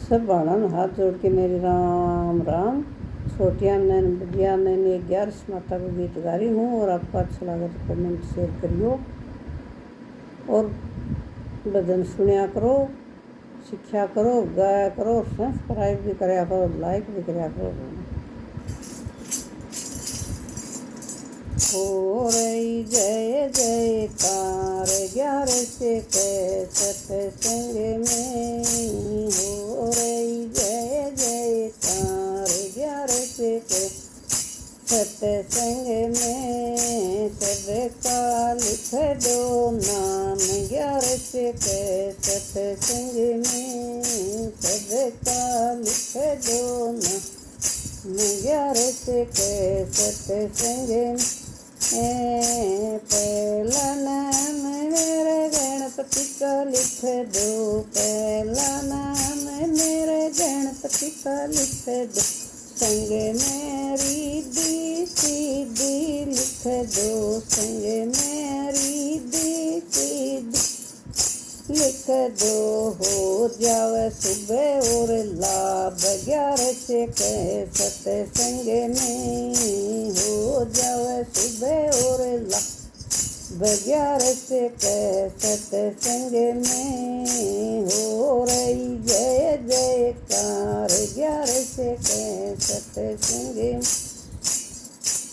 सब बाणन हाथ जोड़ के मेरे राम राम। छोटिया नैन विद्या नैन 11 माता को गीत गा रही हूँ और आपको अच्छा लगा तो कमेंट शेयर करियो और भजन सुनिया करो, शिक्षा करो, गाया करो, सब्सक्राइब भी कराया करो, लाइक भी कराया करो। हो रही जय जयकार 11 से सत्संग में, हो रही जय जयकार 11 से सत्संग में। सबका लिख दो नाम 11 से सत्संग में, सबका लिख दो नाम 11 से सत्संग में। पहला नाम मेरे गणपति का लिख दो, पहला नाम मेरे गणपति का लिख दो। संग में रिद्धि सिद्धि लिख दो, संग में रिद्धि सिद्धि लिख दो। हो जावे सुबह और लाभ 11 से सत्संग में, हो जावे सुबह और लाभ 11 से सत्संग में। हो रही जय जयकार 11 से सत्संग में,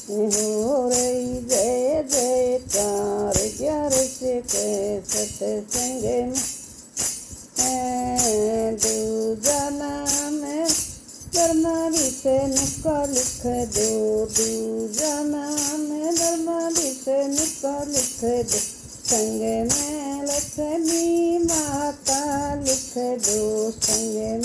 हो रही जय जयकार 11 से सत्संग में। दूजा नाम धर्माभिषेक का लिख दो, दूजा नाम धर्माभिषेक का लिख दो। संग में लक्ष्मी माता लिख दो, संग में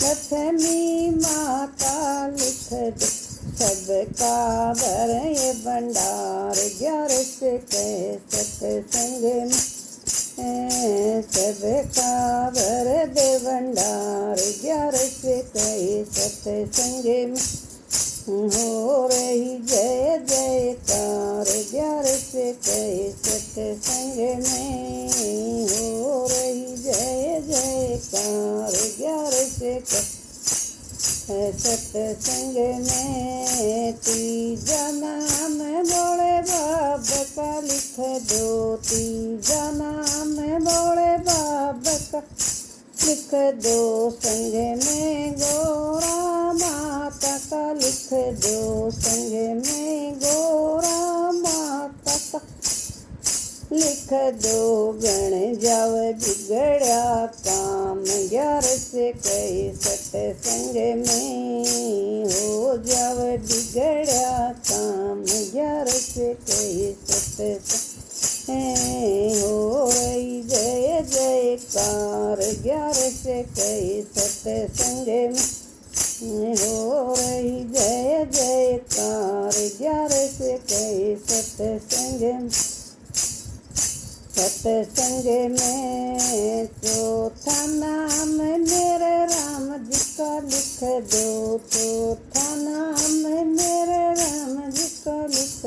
लक्ष्मी माता लिख दो। सबका भर ये भंडार 11 से सत्संग में, सबका भर दे भंडार 11 से सत्संग में। हो रही जय जयकार 11 से सत्संग में, हो रही जय जयकार 11 से सत्संग में। तीजा नाम भोले बाबा का लिख दो, तीजा नाम भोले बाबा का लिख दो। संग में गौरा माता का लिख दो, संग में गौरा माता का लिख दो। गण जाव बिगड़ा काम 11 से सत्संग में, हो जाव बिगड़ा काम 11 से सत्संग में। हो रही जय जयकार 11 से सत्संग में, हो रही जय जयकार 11 से सत्संग में। सत्संग में चौथा नाम मेरे राम जी का लिख दो, चौथा नाम मेरे राम जी का लिख।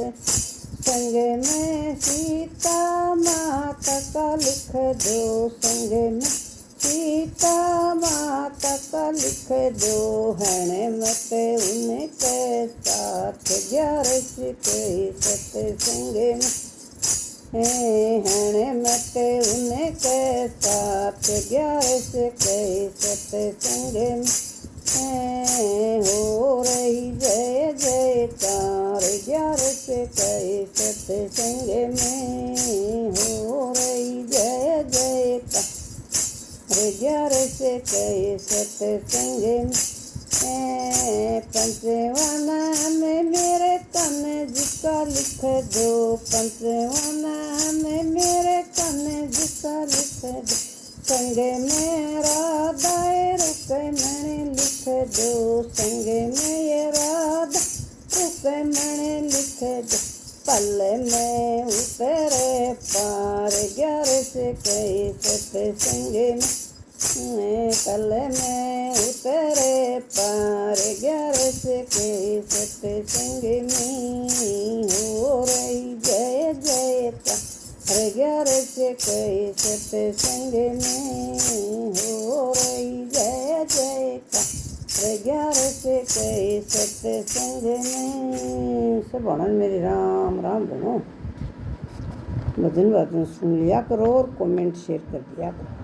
संग में सीता माता का लिख दो, संग में सीता माता का लिख दो। हण मत उनके साथ 11 से सत्संग में, हण मत उनके साथ 11 से सत्संग में। हो रही जय जयकार 11 से सत्संग में, हो रही जय जयकार 11 से सत्संग में। पंचवा नाम मेरे कन्हैया जी का लिख दो, पंचवा नाम मेरे कन्हैया जी का लिख दो। संग में राधा रुक्मिणी लिख दो, संग में ये राधा रुक्मिणी लिख दो। पल में उतरे पार 11 से सत्संग में, पल में उतरे पार 11 से सत्संग में। हो रही जय जयकार 11 से सत्संग में, हो रही जय जय साढ़े 11 से कई सत्संग में सब भणन मेरे राम राम बनो। भजन सुन लिया करो और कमेंट शेयर कर दिया करो।